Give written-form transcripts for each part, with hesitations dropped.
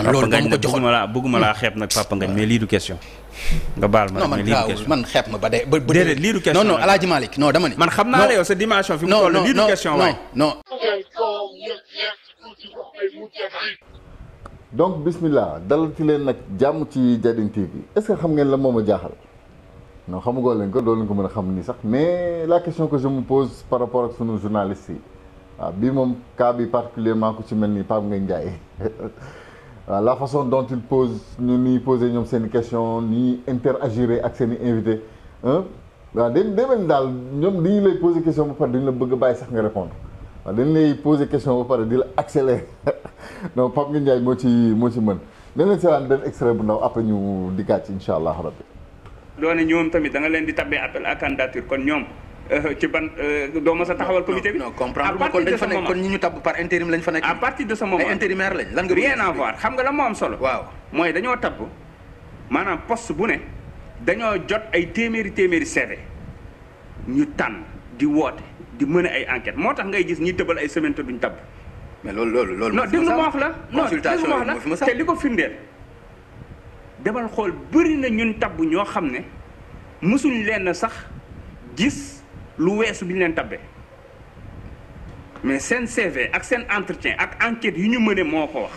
man loolu dama ko joxoon bëgguma laa xeeb nag Papa Ngagne mais lii du question. nga baal ma mais lii du question man xeeb ma ba dee ba déedéet lii du question non Alaaji Malick non dama ni. man xam naa la yow sa dimension fi mu toll lii du question waay non. donc bismillah dalati leen nag jàmm ci Jadin TV est-ce que xam ngeen la moom a jaaxal non xamugoo leen ko doo leen ko mën a xam nii sax mais la question que je me pose par rapport ak sunu journaliste yi waaw bii moom cas bi particulièrement ku ci mel ni Pape Ngagne Ndiaye waaw la façon dont il pose ñu ni poser ñoom seen i question ni interagir ak seen i invité waaw demel daal ñoom dañu lay poser question ba pare dañu la bëgg a bàyyi sax nga répondre waaw dañu lay poser question ba pare di la accélérer non Pape Ngagne Ndiaye moo ci mën dañ leen seetaan benn extrait bu ndaw après ñu dikkaat ci incha allah rabbi doone ñoom tamit da nga leen di tabbee appel à candidature kon ñoom ci ban doo ma sa taxawal comité bi. non comprendre ma kon dañ fa nekk kon ñi ñu tabb par intérim lañ fa nekk. à partir de ce moment ay intérimaire lañ lan nga. rien à voir xam nga la moo am solo. waaw mooy dañoo tabb maanaam poste bu ne dañoo jot ay téeméeri CV ñu tànn di woote di mën ay enquête moo tax ngay gis ñi tëbal ay semaine te duñ tabb. mais loolu. non déglu ma wax la consultation non te li ko firndeel demal xool bëri na ñun tabb ñoo xam ne mësuñ leen sax gis. lu weesu bi ñu leen tabbee mais seen CV ak seen entretien ak enquête yu ñu mëne moo ko wax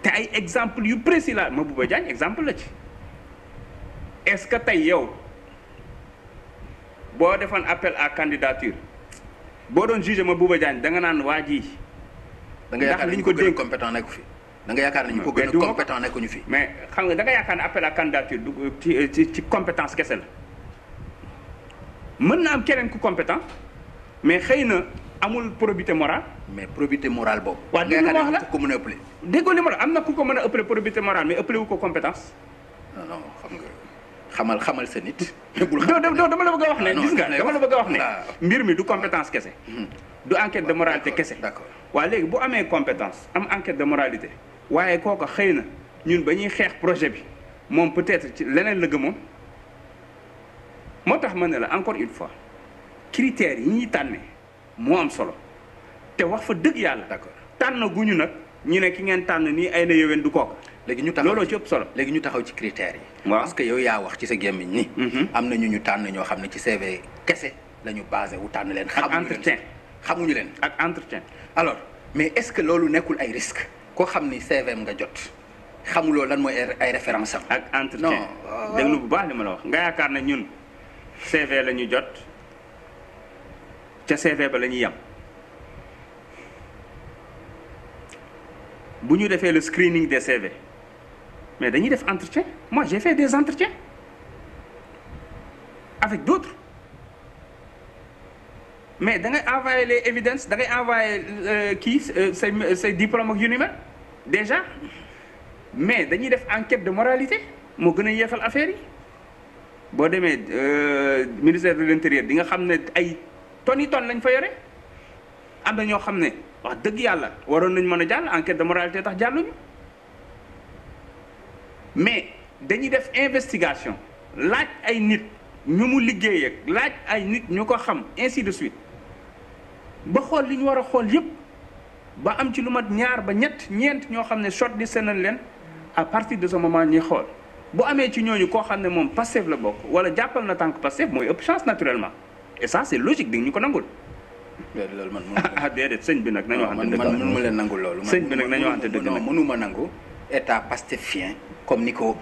te ay exemple yu précis la Mabouba Diagne exemple la ci est-ce que tey yow boo defoon appel à candidature boo doon juger Mabouba Diagne da nga naan waa ji da nga yaakaar ne ñu ko gën a compétent nekku fi da nga yaakaar ne ñu ko gën a compétent nekkuñu fi mais xam nga da nga yaakaar ne appel à candidature du ci compétence kese la mën na am keneen ku compétent mais xëy na amul probité morale. mais probité morale boobu. waaw dégg nga wax la ko mën a ëppale. déggoo li ma la am na ku ko mën a ëppale probité morale mais ëppale wu ko compétence. non xam nga xamal sa nit. dama la bëgg a wax ne gis nga dama la bëgg a wax ne. mbir mi du compétence kese. du enquête de moralité kese. d'accord waaye léegi bu amee compétence am enquête de moralité waaye kooka xëy na ñun ba ñuy xeex projet bi moom peut-être ci leneen la gëmoon. moo tax ma ne la encore une fois critères yi ñuy tànne moo am solo te wax fa dëgg yàlla. d'accord tànn guñu nag ñu ne ki ngeen tànn nii ay na yowén du kooka. léegi ñu taxaw looloo ci ëpp solo. léegi ñu taxaw ci critères yi. waaw parce que yow yaa wax ci sa gémmiñ ni am na ñu tànn ñoo xam ne ci CV kese la ñu basé wu tànn leen. ak entretien xamuñu leen. ak entretien. alors mais est-ce que loolu nekkul ay risque koo xam ni CVM nga jot xamuloo lan mooy ay référence am. ak entretien déglu bu baax li ma la wax nga yaakaar ne ñun. CV la ñu jot ca CV ba la ñuy yem bu ñu defee le screening des CV mais dañuy def entretien moi j'ai fait des entretiens avec d'autres mais da ngay envoyer les évidences da ngay envoyer say diplôme ak yu ni mel déjà mais dañuy def enquête de moralité moo gën a yeexal affaire yi. boo demee ministère de l'intérieur di nga xam ne ay tonnes yi tonnes lañ fa yore am na ñoo xam ne wax dëgg yàlla waroon nañ mën a jàll enquête de moralité tax jàlluñu mais dañuy def investigation laaj ay nit ñu mu liggéey ak laaj ay nit ñu ko xam ainsi de suite ba xool li ñu war a xool yépp ba am ci lu mat ñaar ba ñeent ñoo xam ne shortlisté nañ leen à partir de ce moment ñuy xool. bu amee ci ñooñu koo xam ne moom Pastef la bokk wala jàppal na tànk Pastef mooy ëpp chance naturellement et ça c'est logique di ñu ko nangul. loolu man déedéet sëñ bi nag nañu waxante dëgg. man mënuma leen nangul loolu. sëñ bi nag nañu waxante dëgg nag mënuma nangu état pastefien comme ni ko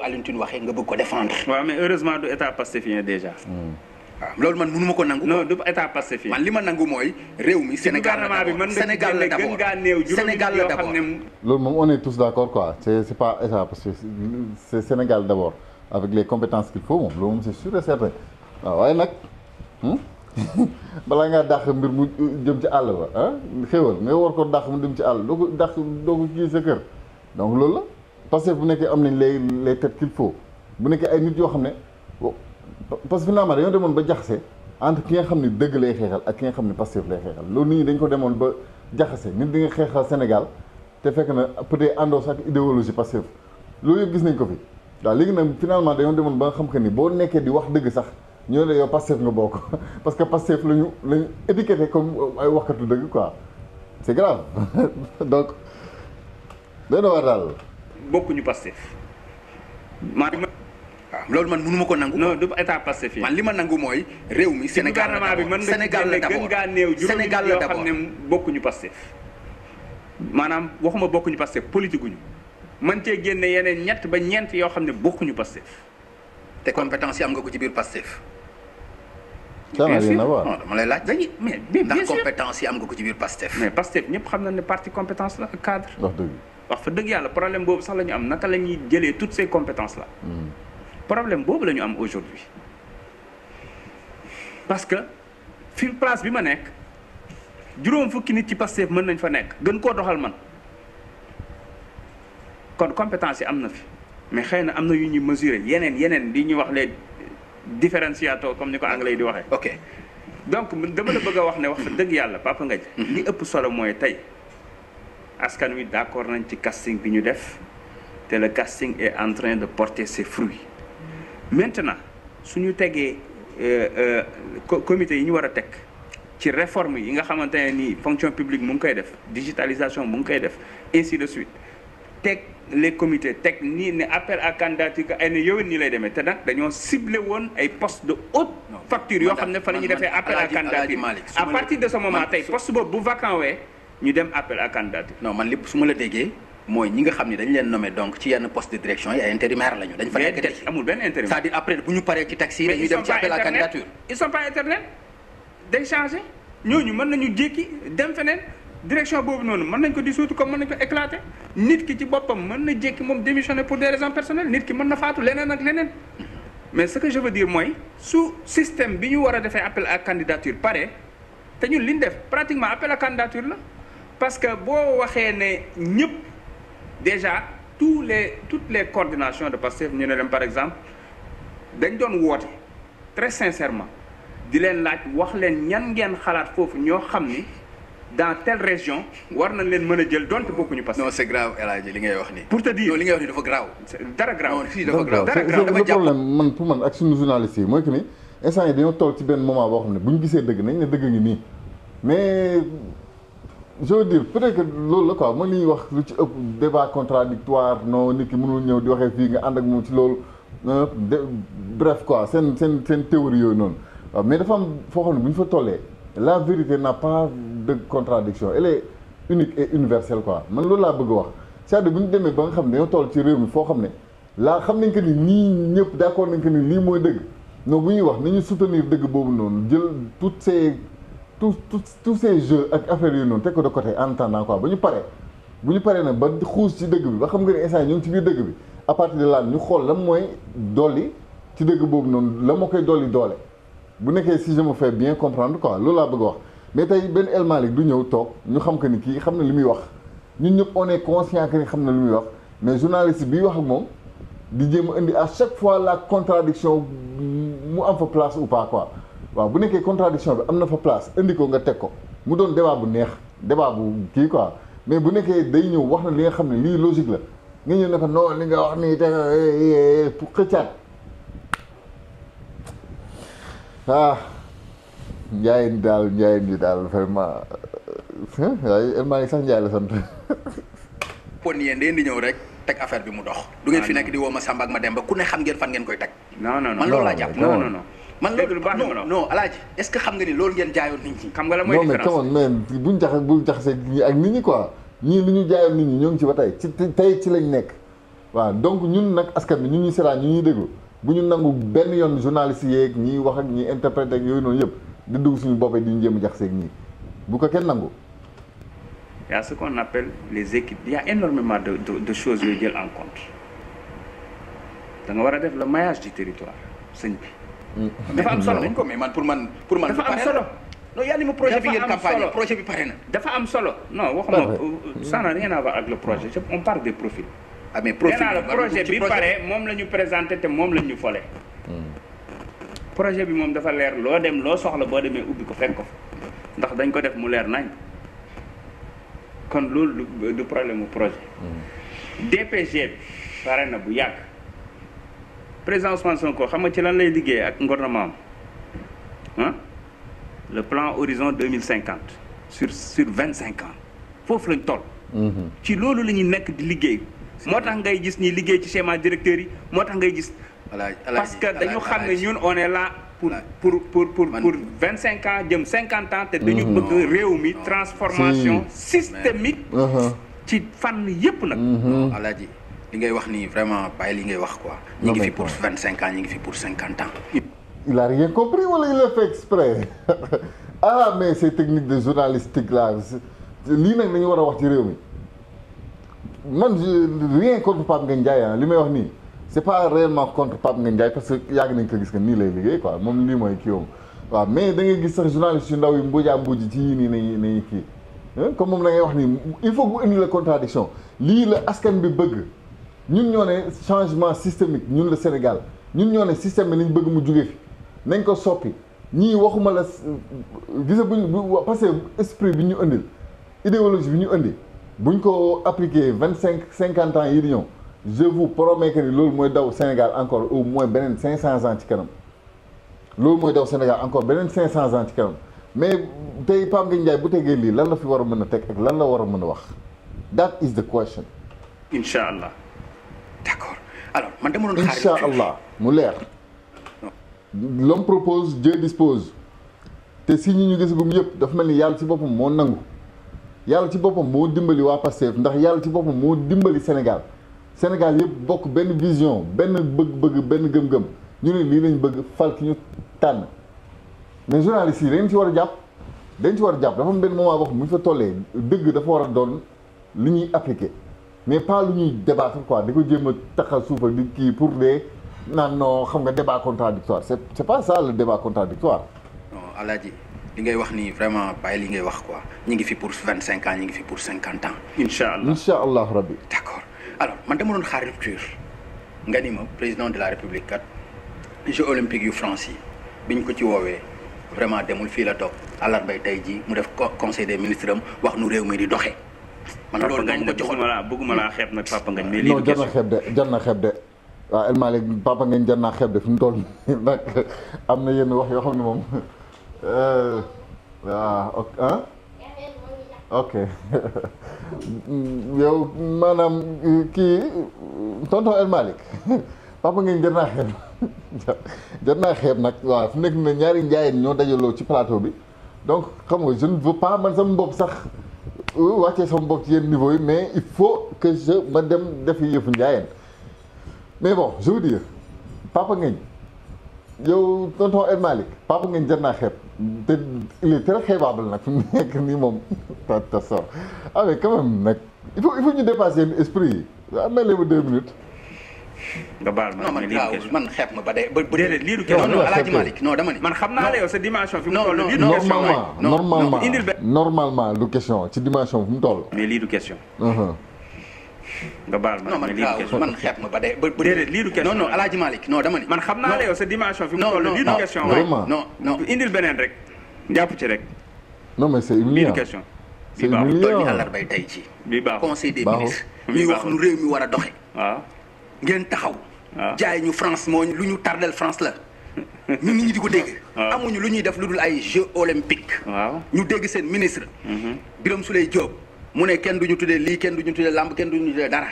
Alioune Tine waxee nga bëgg ko défendre. waaw mais heureusement du état pastefien déjà. waaw loolu man mënuma ko nangu. non du état pastefien. man li ma nangu mooy réew mi Sénégal la d'abord Sénégal la d'abord Sénégal la d'abord. loolu moom on est tous d'accord quoi c'est pas état parce que c'est Sénégal d'abord avec les compétences qu'il faut moom loolu moom c'est sûr et certain waaw waaye nag balaa ngaa dàq mbir mu jëm ci àll ba ah xéwal nga war ko dàq mu dem ci àll doo ko kii sa kër donc loolu la parce que bu nekkee am nañ les têtes qu'il faut bu nekkee ay nit yoo xam ne parce que finalement dañoo demoon ba jaxase entre ki nga xam ne dëgg lay xeexal ak ki nga xam ne Pastef lay xeexal loolu nit ñi dañ ko demoon ba jaxase nit di nga xeexal Sénégal te fekk na peut-être àndoo sax idéologie Pastef loolu yëpp gis nañ ko fi waaw léegi nag finalement dañoo demoon ba nga xam que ni boo nekkee di wax dëgg sax ñoo ne yow Pastef nga bokk parce que Pastef lañu étiqueté comme ay waxkatu dëgg quoi c'est grave donc doy na war daal. bokkuñu Pastef. waaw loolu man mënu ma ko nangu. non du état Pastef yi. man li ma nangu mooy réew mi Sénégal la d'abord Sénégal la d'abord gën ngaa néew Sénégal juróomi la yoo xam ne bokkuñu Pastef maanaam waxuma bokkuñu Pastef politique guñu man cee génne yeneen ñett ba ñeent yoo xam ne bokkuñu Pastef. te compétence yi am nga ko ci biir Pastef. ça n'a rien à voir. non dama lay laaj. mais bien ndax sûr compétence yi am nga ko ci biir Pastef. mais Pastef ñëpp xam na ne parti compétence la ak cadre. wax dëgg. wax fa dëgg yàlla problème boobu sax la ñu am naka la ñuy jëlee toutes ces compétences là. problème boobu la ñu am aujourd'hui parce que fi place bi ma nekk juróom fukki nit ci Pastef mën nañ fa nekk gën koo doxal man kon compétence yi am na fi mais xëy na am na yu ñuy mesurer yeneen li ñuy wax les différenciateurs comme ni ko anglais di waxee. ok donc dama la bëgg a wax ne wax fa dëgg yàlla Papa Ngagne li ëpp solo mooy tey askan wi d'accord nañ ci casting bi ñu def te le casting est en train de porter ses fruits. maintenant suñu tegee comité yi ñu war a teg ci réforme yi nga xamante ne nii fonction publique mu ngi koy def digitalisation mu ngi koy def ainsi de suite teg les comités teg nii ne appel à candidature que ay ne yowén nii lay demee te nag dañoo ciblé woon ay postes de haute facture yoo xam ne fa la ñuy defee appel à candidature à partir de ce moment tey poste boobu bu vacant wee ñu dem appel à candidature. non man lépp su ma la déggee mooy ñi nga xam ne dañ leen nommé donc ci yenn poste de direction yi ay intérimaire lañu. dañ fa nekk tey amul benn intérimaire. c'est-à-dire après bu ñu paree ci taxi dañuy dem ci appel à candidature. ils sont pas éternels day changer ñooñu mën nañu jékki dem feneen direction boobu noonu mën nañ ko dissoudre comme mën nañ ko éclater nit ki ci boppam mën na jékki moom démissionner pour des raisons personnelles nit ki mën na faatu leneen ak leneen. mais ce que je veux dire mooy su système bi ñu war a defee appel à candidature pare te ñun li ñu def pratiquement appel à candidature la parce que boo waxee ne ñëpp. déjà toutes les coordinations de Pastef ñu ne leen par exemple dañ doon woote très sincèrement di leen laaj wax leen ñan ngeen xalaat foofu ñoo xam ni dans telle région war nañ leen mën a jël donte bokkuñu Pastef. non c'est grave El Hadji li ngay wax nii. pour te dire non li ngay wax nii dafa grave. dara grave non fii dafa grave dara grave le problème man pour man ak suñu journaliste yi mooy que ni instant yi dañoo toll ci benn moment boo xam ne bu ñu gisee dëgg nañ ne dëgg ngi nii mais. je veux dire peut-être que loolu la quoi mooy li ñuy wax lu ci ëpp débat contradictoire non nit ki mënul ñëw di waxee fii nga ànd ak moom ci loolu bref quoi seen théorie yooyu noonu waaw mais dafa am foo xam ne bu ñu fa tollee la vérité n'a pas de contradiction elle est unique et universelle quoi man loolu laa bëgg a wax c'est-à-dire bu ñu demee ba nga xam ne dañoo toll ci réew mi foo xam ne laa xam nañ que ni nii ñëpp d'accord nañ que ni lii mooy dëgg non bu ñuy wax nañu soutenir dëgg boobu noonu jël toutes tous ces jeux ak affaires yooyu noonu teg ko de côté en attendant quoi bu ñu paree nag ba xuus ci dëgg bi ba xam nga ne instant ñu ngi ci biir dëgg bi à partir de là ñu xool lan mooy dolli ci dëgg boobu noonu la moo koy dolli doole bu nekkee si je me fais bien comprendre quoi loolu laa bëgg a wax mais tey benn El Malick du ñëw toog ñu xam que ni kii xam na li muy wax ñun ñëpp on est conscient que ni xam na li muy wax mais journaliste bi wax ak moom di jéem a indi à chaque fois la contradiction mu am fa place ou pas quoi waaw bu nekkee contradiction bi am na fa place indi ko nga teg ko mu doon débat bu neex débat bu kii quoi mais bu nekkee day ñëw wax na li nga xam ne lii logique la nga ñëw ne ko non li nga wax nii te pour xëccaat njaayeen di daal vraiment waaye El Malick sax Njaay la sant. pon yéen da ngeen di ñëw rek teg affaire bi mu dox. du ngeen fi nekk di woo ma Samba ak ma Demba ku ne xam ngeen fan ngeen koy teg. non man loolu laa jàpp. non man loolu non Alaaji est-ce que xam nga ni loolu ngeen jaayoon nit ñi. xam nga la mooy différence non mais buñ jaxasee ñi ak nit ñi quoi ñii li ñu jaayoon nit ñi ñoo ngi ci ba tey ci lañ nekk. waaw donc ñun nag askan bi ñun ñuy seetaan ñu ñuy déglu bu ñu nangu benn yoon journaliste yeeg ñiy wax ak ñi interpréter ak yooyu noonu yëpp di dugg suñu boppee di ñu jéem a jaxasee ak ñii bu ko kenn nangu. Il y a ce qu'on appelle les équipes. Il y a énormément de choses yooyu jël en compte da nga war a def le maillage du territoire sëñ bi. dafa am solo dañ ko mais man pour man. dafa am solo. non yaa ni ma projet bi ngeen campagne projet bi pare na. dafa am solo non waxuma ça n'a rien à voir avec le projet on parle des profils. ah mais profil projet bi pare moom la ñu présenté te moom la ñu fole. projet bi moom dafa leer loo dem loo soxla boo demee ubbi ko fekk ko fa ndax dañ ko def mu leer nañ. kon loolu du problème mu projet. DPG bi pare na bu yàgg président Ousmane Sonko xam nga ci lan lay liggéey ak gouvernement am le plan horizon 2050 sur 25 ans foofu lañ toll. ci loolu la ñuy nekk di liggéey. moo tax ngay gis ñi liggéey ci schéma directeur yi moo tax ngay gis. parce que dañu xam ne ñun on est là pour 25 ans jëm 50 ans te dañu bëgg réew mi transformation systémique. ci fànn yépp nag. Alaaji li ngay wax nii vraiment bàyyi li ngay wax quoi. ñi ngi fi pour 25 ans ñi ngi fi pour 50 ans. Il a rien compris wala il a fait exprès ah mais ces techniques de journalistique là lii nag dañu war a wax ci réew mi man rien contre Pape Ngagne Ndiaye li may wax nii c'est pas réellement contre Pape Ngagne Ndiaye parce que yàgg nañ ko gis que nii lay liggéey quoi moom lii mooy kii woom waaw mais da ngay gis sax journaliste yu ndaw yi mbujaa mbuj ci yii nii nañu kii comme moom da ngay wax nii il faut que indi la contradiction lii la askan bi bëgg ñun ñoo ne changement systémique ñun le Sénégal ñun ñoo ne système bi nañ bëgg mu jugee fi nañ ko soppi ñii waxuma la gisa buñ parce que esprit bi ñu indil idéologie bi ñu indi buñ ko appliqué 50 ans yi di ñëw je vous promets que ni loolu mooy daw Sénégal encore au moins beneen 500 ans ci kanam loolu mooy daw Sénégal encore beneen 500 ans ci kanam mais tey Pape Ngagne Ndiaye bu tegee lii lan la fi war a mën a teg ak lan la war a mën a wax that is the question. incha allah. d'accord alors man dama doon xaar incha allah mu leer. l'homme propose Dieu dispose te si ñi ñu gisagum yëpp dafa mel ni yàlla ci boppam moo nangu yàlla ci boppam moo dimbali waa Pastef ndax yàlla ci boppam moo dimbali Sénégal Sénégal yëpp bokk benn vision benn bëgg-bëgg benn gëm-gëm ñu ne lii lañ bëgg fal ki ñu tànn mais journalistes yi dañ ci war a jàpp dafa am benn moment boo xam bu ñu fa tollee dëgg dafa war a doon li ñuy appliquer mais pas lu ñuy débattre quoi di ko jéem a taxal suufa di kii pour des naan non xam nga débat contradictoire c'est pas ça le débat contradictoire. non Alaaji li ngay wax nii vraiment bàyyi li ngay wax quoi ñi ngi fi pour 25 ans ñi ngi fi pour 50 ans. incha allah incha allah rabbi. d'accord alors man dama doon xaar rupture nga ni ma président de la république kat Jeux olympiques yu France yi biñ ko ci woowee vraiment demul fii la toog àllarbay tey jii mu def conseil des ministres am wax nu réew mi di doxee. man loolu moom ko joxoon bëgguma laa xeeb nag Papa Ngagne mais lii non jar na xeeb de waaw El Malick Papa Ngagne jar naa xeeb de fi mu toll nag am na yenn wax yoo xam ne moom waaw ah ok yow maanaam kii tonton El Malick Papa Ngagne jar naa xeeb nag waaw fu nekk na ñaari njaayeen ñoo dajaloo ci plateau bi donc xam nga je ne veux pas man sama bopp sax wàccee sama bopp ci yenn niveau yi mais il faut que je ma dem defi yëfu njaayeen mais bon je veux dire Papa Ngagne yow tonton El Malick Papa Ngagne jar naa xeeb te il est très xeebable nag fi mu nekk nii moom ta sor ah mais quand même nag il faut ñu dépasser yenn esprit yi waaw may leen ma 2 minutes. nga baal ma non man gaawul man xeeb ma ba dee ba déedéet lii du question non Alaaji Malick non dama ni man xam naa la yow sa dimension fi mu toll lii du normalement question normalement du question ci dimension fi mu toll. mais lii du question. nga baal ma non man gaawul man xeeb ma ba dee ba déedéet lii du question non Alaaji Malick non dama ni man xam naa la yow sa dimension fi mu toll lii du question vraiment non indil beneen rek jàpp ci rek non mais c'est lii humiliant du question c'est bii baaxul toll ni humiliant àllarbay tey ci bii baaxul conseil des baaxul. ministres ñuy wax nu réew mi war a doxe waaw ngeen taxaw waaw jaay ñu France moo lu ñu tardel France la ñun nit ñi di ko dégg amuñu lu ñuy def lu dul ay Jeux olympiques waaw ñu dégg seen ministre Birame Souleye Diop mu ne kenn duñu tuddee lii kenn duñu tuddee làmb kenn duñu tuddee dara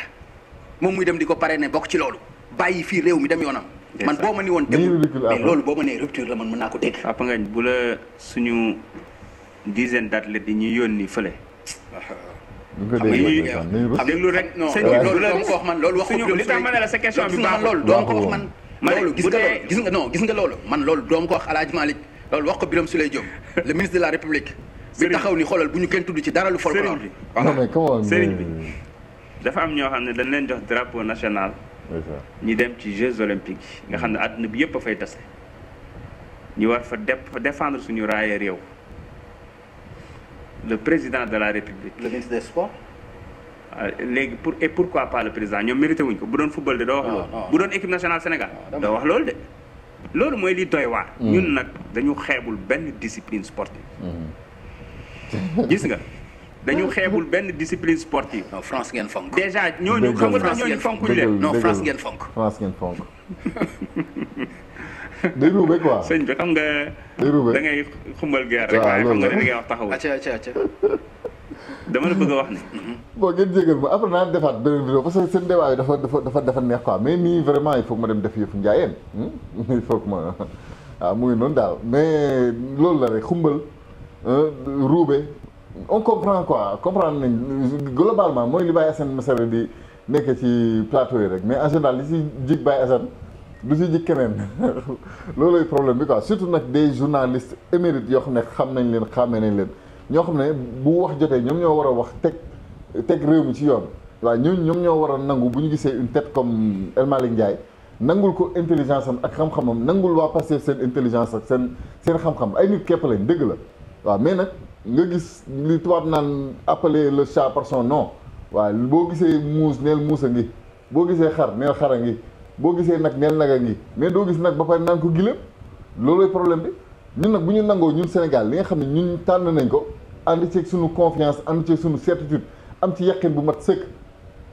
moom muy dem di ko parrainer bokk ci loolu bàyyi fii réew mi dem yoonam man boo ma ni woon demul mais loolu boo ma nee rupture la man mën naa ko dégg Papa Ngagne bu la suñu dizaine d'athlètes yi ñuy yónni fële déglu rek sëñ bi loolu doom ko wax man loolu wax ko li tax ma ne la sa question bi baaxul loolu doom ko wax man loolu gis nga loolu man loolu doom ko wax Alaaji Malick loolu wax ko Birame Souleye Diop le ministre de la République bi taxaw ni xoolal bu ñu kenn tudd ci dara lu folklore non mais comment sëriñ bi dafa am ñoo xam ne dañ leen jox drapeau national ñi dem ci Jeux olympiques yi nga xam ne àdduna bi yëpp a fay tase ñu war fa défendre suñu raaya réew le président de la République le ministre des sports léegi pourquoi pas le président ñoom mérité wuñ ko bu doon football de doo wax loolu bu doon équipe nationale Sénégal doo wax loolu de loolu mooy li doy waar ñun nag dañu xeebul benn discipline sportive gis nga dañu xeebul benn discipline sportive non France ngeen fonk déjà ñooñu xam nga ñooñu fonkuñu leen non France ngeen fonk France ngeen fonk day ruube quoi sëñ bi xam nga day ruube da ngay xumbal guerre rek waaye xam nga da ngay wax taxawu acca dama la bëgg a wax ne. bon ngeen jégal ma après naa defaat beneen vidéo parce que seen débat yi dafa neex quoi mais nii vraiment il faut que ma dem def yëfu njaayeen il faut que ma waaw mu ngi noonu daal mais loolu la rek xumbal ruube on comprend quoi comprendre nañ globalement mooy li Baye Assane Mesere di nekk ci plateau yi rek mais en général li si jig Baye Assane du si jig keneen loolooy problème bi quoi surtout nag des journalistes émérites yoo xam ne xam nañ leen xàmmee nañ leen ñoo xam ne bu wax jotee ñoom ñoo war a wax teg réew mi ci yoon waaw ñoom ñoo war a nangu bu ñu gisee une tête comme El Malick Ndiaye nangul ko intelligence am ak xam-xamam nangul waa Pastef seen intelligence ak seen xam-xam ay nit képp lañ dëgg la waaw mais nag nga gis li tubaab naan appeler le chat par son nom waaw boo gisee muus neel muus a ngi boo gisee xar neel xar a ngi boo gisee nag neel nag a ngi mais doo gis nag ba pare naan ko giléem loolooy problème bi ñun nag bu ñu nangoo ñun Sénégal li nga xam ne ñun tànn nañ ko ànd ceeg suñu confiance ànd ceeg suñu certitude am ci yaqin bu mat sëkk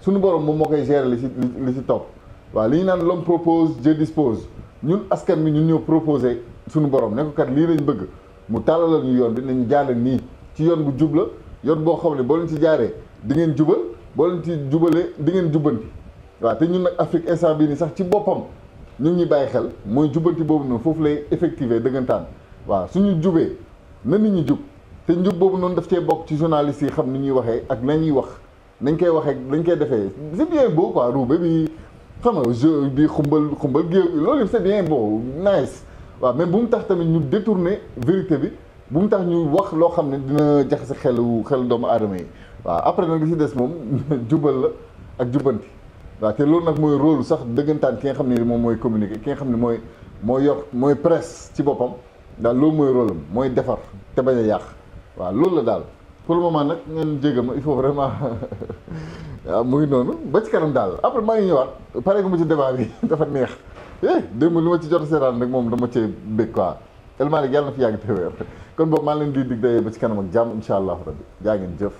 suñu borom moom moo koy gérer li ci topp waaw li ñu naan l'homme propose Dieu dispose ñun askan bi ñun ñoo proposé suñu borom ne ko kat lii lañ bëgg mu tàllalal ñu yoon bi nañ jaare nii ci yoon bu jub la yoon boo xam ne boo leen ci jaaree di ngeen jubal boo leen ci jubalee di ngeen jubbanti waaw te ñun nag Afrique instant bii nii sax ci boppam ñu ngi ñuy bàyyi xel mooy jubbanti boobu noonu foofu lay effectiver dëggantaan waaw suñu jubee na nit ñi jub te njub boobu noonu daf cee bokk ci journalistes yi xam ni ñuy waxee ak la ñuy wax nañ koy waxee nañ koy defee c'est bien beau quoi roube bi xam nga jeu bi xumbal géew loolu c'est bien beau nice waaw mais bu mu tax tamit ñu détourner vérité bi bu mu tax ñu wax loo xam ne dina jaxase xelu doomu aadama yi waaw après nag li ci des moom jubal la ak jubbanti waaw te loolu nag mooy rôle sax dëggantaan ki nga xam ne moom mooy communiquer ki nga xam ne mooy presse ci boppam daal loolu mooy rôle am mooy defar te bañ a yàq waaw loolu la daal pour le moment nag ngeen jégal ma il faut vraiment waaw mu ngi noonu ba ci kanam daal après maa ngi ñëwaat pare nga ma ci débat bi dafa neex démb li ma ci jot a seetaan rek moom dama cee bég quoi El Malick yàlla na fi yàgg te wér kon boobu maa leen di dig daye ba ci kanam ak jàmm incha allah rabbi jaa ngeen jëf